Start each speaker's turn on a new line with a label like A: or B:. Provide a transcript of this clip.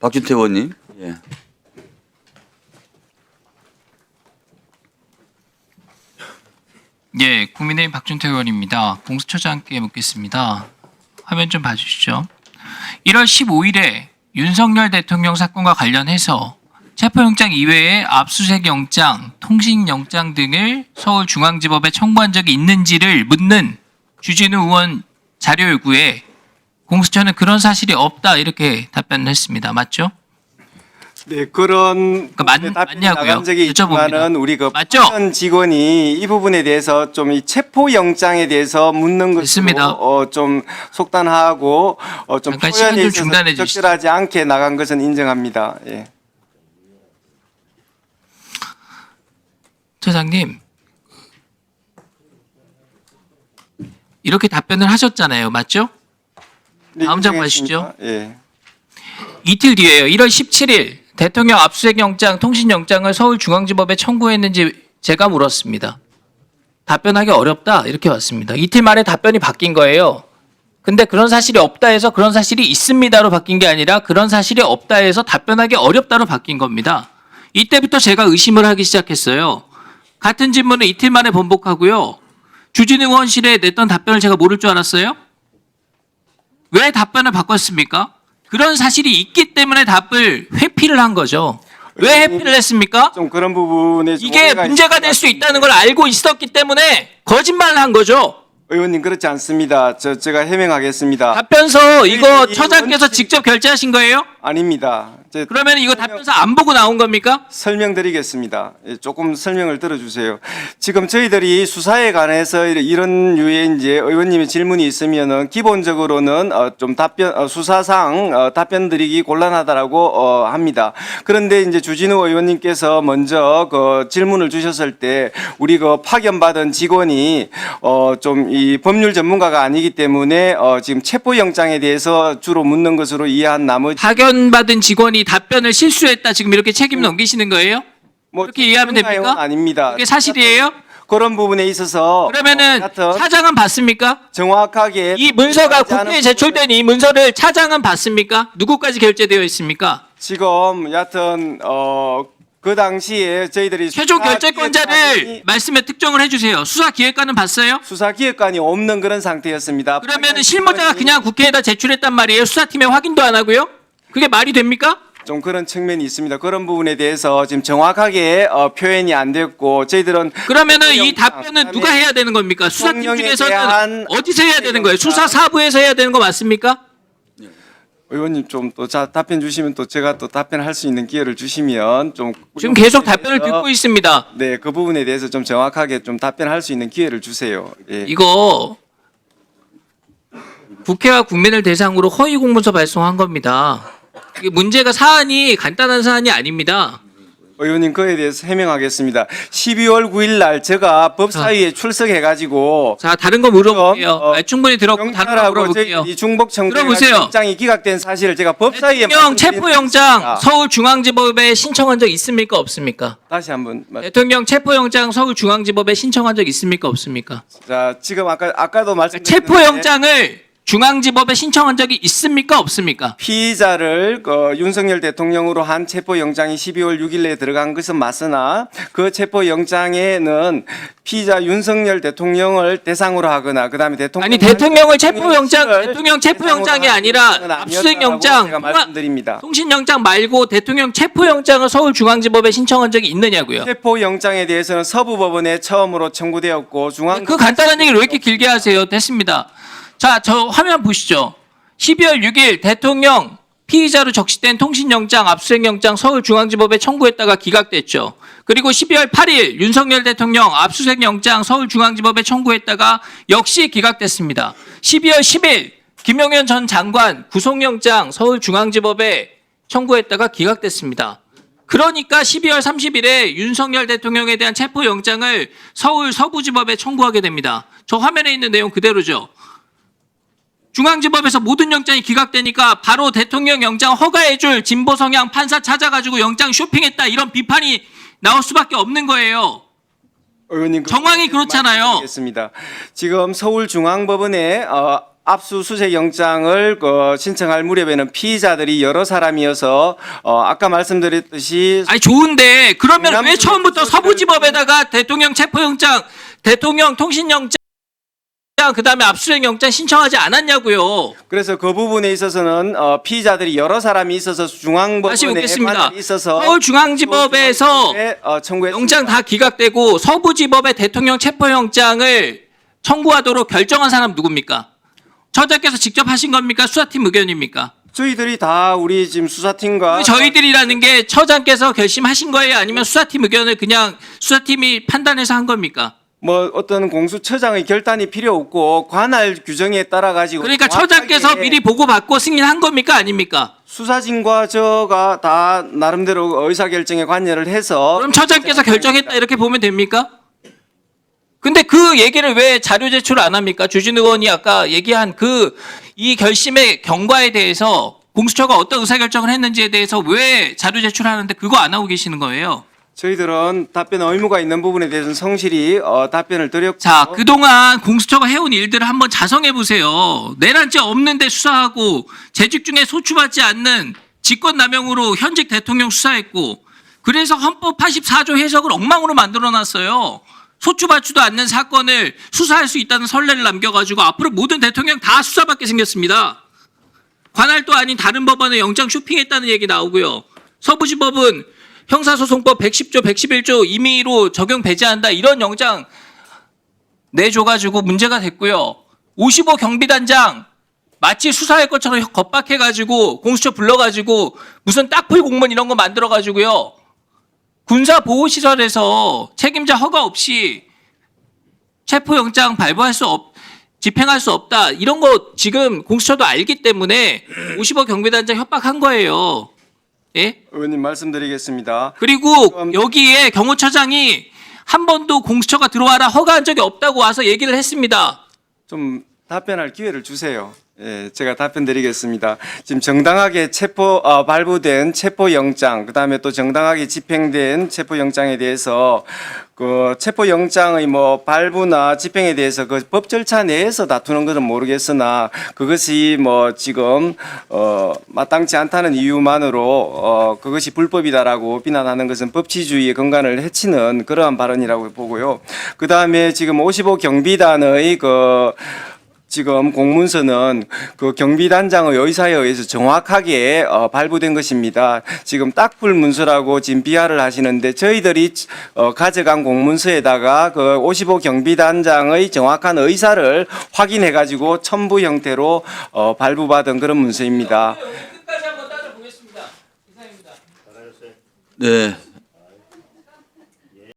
A: 박준태 의원님. 예.
B: 예, 국민의힘 박준태 의원입니다. 공수처장께 묻겠습니다. 화면 좀 봐주시죠. 1월 15일에 윤석열 대통령 사건과 관련해서 체포영장 이외에 압수수색 영장, 통신영장 등을 서울중앙지법에 청구한 적이 있는지를 묻는 주진우 의원 자료 요구에 공수처는 그런 사실이 없다 이렇게 답변을 했습니다. 맞죠?
C: 네, 그런
B: 맞냐고요?
C: 나간 적이 있지만은 우리 그
B: 맞죠?
C: 파견 직원이 이 부분에 대해서 좀 이 체포 영장에 대해서 묻는
B: 됐습니다.
C: 것으로 좀 속단하고 좀
B: 잠깐 시간
C: 표현에
B: 좀
C: 있어서
B: 중단해 주시죠.
C: 적절하지 않게 나간 것은 인정합니다. 예.
B: 처장님, 이렇게 답변을 하셨잖아요. 맞죠?
C: 네,
B: 다음 장
C: 인정했습니다.
B: 봐주시죠.
C: 예.
B: 이틀 뒤에요. 1월 17일 대통령 압수수색 영장, 통신영장을 서울중앙지법에 청구했는지 제가 물었습니다. 답변하기 어렵다 이렇게 왔습니다. 이틀 만에 답변이 바뀐 거예요. 근데 그런 사실이 없다 해서 그런 사실이 있습니다로 바뀐 게 아니라 그런 사실이 없다 해서 답변하기 어렵다로 바뀐 겁니다. 이때부터 제가 의심을 하기 시작했어요. 같은 질문을 이틀 만에 번복하고요. 주진우 의원실에 냈던 답변을 제가 모를 줄 알았어요? 왜 답변을 바꿨습니까? 그런 사실이 있기 때문에 답을 회피를 한 거죠. 왜 회피를 했습니까?
C: 좀 그런 부분에 좀
B: 이게
C: 오해가
B: 문제가 될 수 있다는 걸 알고 있었기 때문에 거짓말을 한 거죠.
C: 의원님 그렇지 않습니다. 제가 해명하겠습니다.
B: 답변서 이거
C: 이
B: 처장께서
C: 원칙-
B: 직접 결제하신 거예요?
C: 아닙니다.
B: 그러면 이거 답변서 안 보고 나온 겁니까?
C: 설명드리겠습니다. 예, 조금 설명을 들어주세요. 지금 저희들이 수사에 관해서 이런 류의 이제 의원님의 질문이 있으면은 기본적으로는 좀 수사상 답변드리기 곤란하다라고 합니다. 그런데 이제 주진우 의원님께서 먼저 그 질문을 주셨을 때 우리 그 파견받은 직원이 좀 이 법률 전문가가 아니기 때문에 지금 체포영장에 대해서 주로 묻는 것으로 이해한 나머지
B: 파견받은 직원이 답변을 실수했다 지금 이렇게 책임 넘기시는 거예요?
C: 뭐
B: 그렇게 이해하면 됩니까?
C: 아닙니다.
B: 그게 사실이에요?
C: 그런 부분에 있어서
B: 그러면은
C: 여하튼
B: 차장은 봤습니까?
C: 정확하게
B: 이 문서가
C: 하지 않은
B: 국회에 제출된 이 문서를 차장은 봤습니까? 누구까지 결제되어 있습니까?
C: 지금 여하튼 그 당시에 저희들이
B: 최종 결재권자를 말씀에 특정을 해주세요. 수사기획관은 봤어요?
C: 수사기획관이 없는 그런 상태였습니다.
B: 그러면은 실무자가 그냥 국회에다 제출했단 말이에요. 수사팀에 확인도 안 하고요? 그게 말이 됩니까?
C: 좀 그런 측면이 있습니다. 그런 부분에 대해서 지금 정확하게 표현이 안 됐고 저희들은
B: 그러면은 이
C: 영장,
B: 답변은
C: 그다음에
B: 누가 해야 되는 겁니까? 수사팀
C: 대통령에
B: 중에서는
C: 대한
B: 어디서 해야 되는 거예요?
C: 영장.
B: 수사사부에서 해야 되는 거 맞습니까?
C: 의원님 좀 또 답변 주시면 또 제가 또 답변할 수 있는 기회를 주시면 좀
B: 지금 계속 답변을 듣고 있습니다.
C: 네, 그 부분에 대해서 좀 정확하게 좀 답변할 수 있는 기회를 주세요. 예.
B: 이거 국회와 국민을 대상으로 허위 공문서 발송한 겁니다. 이게 문제가 사안이 간단한 사안이 아닙니다.
C: 의원님 그에 대해서 해명하겠습니다. 12월 9일 날 제가 법사위에 출석해가지고
B: 자, 다른 거 물어볼게요. 충분히 들었고 다른 거
C: 경찰하고
B: 물어볼게요.
C: 이 중복 청구
B: 들어보세요.
C: 영장이 기각된 사실을 제가 법사위에
B: 대통령
C: 말씀드린
B: 체포영장
C: 것입니다.
B: 서울중앙지법에 신청한 적 있습니까? 없습니까?
C: 다시 한번
B: 대통령 체포영장 서울중앙지법에 신청한 적 있습니까? 없습니까?
C: 자 지금 아까도 말씀드렸는데
B: 체포영장을 중앙지법에 신청한 적이 있습니까? 없습니까?
C: 피의자를 윤석열 대통령으로 한 체포영장이 12월 6일에 들어간 것은 맞으나 그 체포영장에는 피의자 윤석열 대통령을 대상으로 하거나 그다음에
B: 아니 대통령 체포영장이 아니라 압수수색영장,
C: 제가 말씀드립니다.
B: 통신영장 말고 대통령 체포영장을 서울중앙지법에 신청한 적이 있느냐고요.
C: 체포영장에 대해서는 서부법원에 처음으로 청구되었고
B: 그 간단한 얘기를 왜 이렇게 길게 하세요? 됐습니다. 자, 저 화면 보시죠. 12월 6일 대통령 피의자로 적시된 통신영장, 압수수색영장 서울중앙지법에 청구했다가 기각됐죠. 그리고 12월 8일 윤석열 대통령 압수수색영장 서울중앙지법에 청구했다가 역시 기각됐습니다. 12월 10일 김용현 전 장관 구속영장 서울중앙지법에 청구했다가 기각됐습니다. 그러니까 12월 30일에 윤석열 대통령에 대한 체포영장을 서울 서부지법에 청구하게 됩니다. 저 화면에 있는 내용 그대로죠. 중앙지법에서 모든 영장이 기각되니까 바로 대통령 영장 허가해줄 진보 성향 판사 찾아가지고 영장 쇼핑했다 이런 비판이 나올 수밖에 없는 거예요.
C: 의원님
B: 정황이 그렇잖아요.
C: 말씀드리겠습니다. 지금 서울중앙법원에 압수수색 영장을 신청할 무렵에는 피의자들이 여러 사람이어서 아까 말씀드렸듯이
B: 아니 좋은데 그러면 왜
C: 남쪽의
B: 처음부터
C: 수사를-
B: 서부지법에다가 대통령 체포영장, 대통령 통신영장, 그다음에 압수수색 영장 신청하지 않았냐고요.
C: 그래서 그 부분에 있어서는 피의자들이 여러 사람이 있어서
B: 다시
C: 중앙법원에
B: 묻겠습니다.
C: 관할이 있어서
B: 서울중앙지법에서
C: 청구했습니다.
B: 영장 다 기각되고 서부지법에 대통령 체포영장을 청구하도록 결정한 사람 누굽니까? 처장께서 직접 하신 겁니까? 수사팀 의견입니까?
C: 저희들이 다 우리 지금 수사팀과
B: 저희들이라는 게 처장께서 결심하신 거예요? 아니면 수사팀 의견을 그냥 수사팀이 판단해서 한 겁니까?
C: 뭐 어떤 공수처장의 결단이 필요 없고 관할 규정에 따라 가지고
B: 그러니까 처장께서 미리 보고받고 승인한 겁니까? 아닙니까?
C: 수사진과 저가 다 나름대로 의사결정에 관여를 해서
B: 그럼 처장께서 결정했다 이렇게 보면 됩니까? 근데 그 얘기를 왜 자료 제출 안 합니까? 주진 의원이 아까 얘기한 이 결심의 경과에 대해서 공수처가 어떤 의사결정을 했는지에 대해서 왜 자료 제출하는데 그거 안 하고 계시는 거예요?
C: 저희들은 답변 의무가 있는 부분에 대해서는 성실히 답변을 드렸고
B: 자, 그동안 공수처가 해온 일들을 한번 자성해 보세요. 내란죄 없는데 수사하고 재직 중에 소추받지 않는 직권남용으로 현직 대통령 수사했고 그래서 헌법 84조 해석을 엉망으로 만들어놨어요. 소추받지도 않는 사건을 수사할 수 있다는 선례를 남겨가지고 앞으로 모든 대통령 다 수사받게 생겼습니다. 관할도 아닌 다른 법원에 영장 쇼핑했다는 얘기 나오고요. 서부지법은 형사소송법 110조, 111조 임의로 적용 배제한다 이런 영장 내줘가지고 문제가 됐고요. 55 경비단장 마치 수사할 것처럼 겁박해가지고 공수처 불러가지고 무슨 딱풀 공무원 이런 거 만들어가지고요. 군사보호시설에서 책임자 허가 없이 체포영장 집행할 수 없다. 이런 거 지금 공수처도 알기 때문에 55 경비단장 협박한 거예요. 예?
C: 의원님 말씀드리겠습니다.
B: 그리고 여기에 경호처장이 한 번도 공수처가 들어와라 허가한 적이 없다고 와서 얘기를 했습니다.
C: 좀 답변할 기회를 주세요. 예, 제가 답변 드리겠습니다. 지금 정당하게 발부된 체포영장, 그 다음에 또 정당하게 집행된 체포영장에 대해서 그 체포영장의 뭐 발부나 집행에 대해서 그 법 절차 내에서 다투는 것은 모르겠으나 그것이 뭐 지금 마땅치 않다는 이유만으로 그것이 불법이다라고 비난하는 것은 법치주의의根幹을 해치는 그러한 발언이라고 보고요. 그 다음에 지금 55 경비단의 지금 공문서는 그 경비단장의 의사에 의해서 정확하게 발부된 것입니다. 지금 딱불 문서라고 지금 비하를 하시는데 저희들이 가져간 공문서에다가 그 55 경비단장의 정확한 의사를 확인해 가지고 첨부 형태로 발부받은 그런 문서입니다.
B: 끝까지 한번 따져보겠습니다. 이상입니다.
A: 네,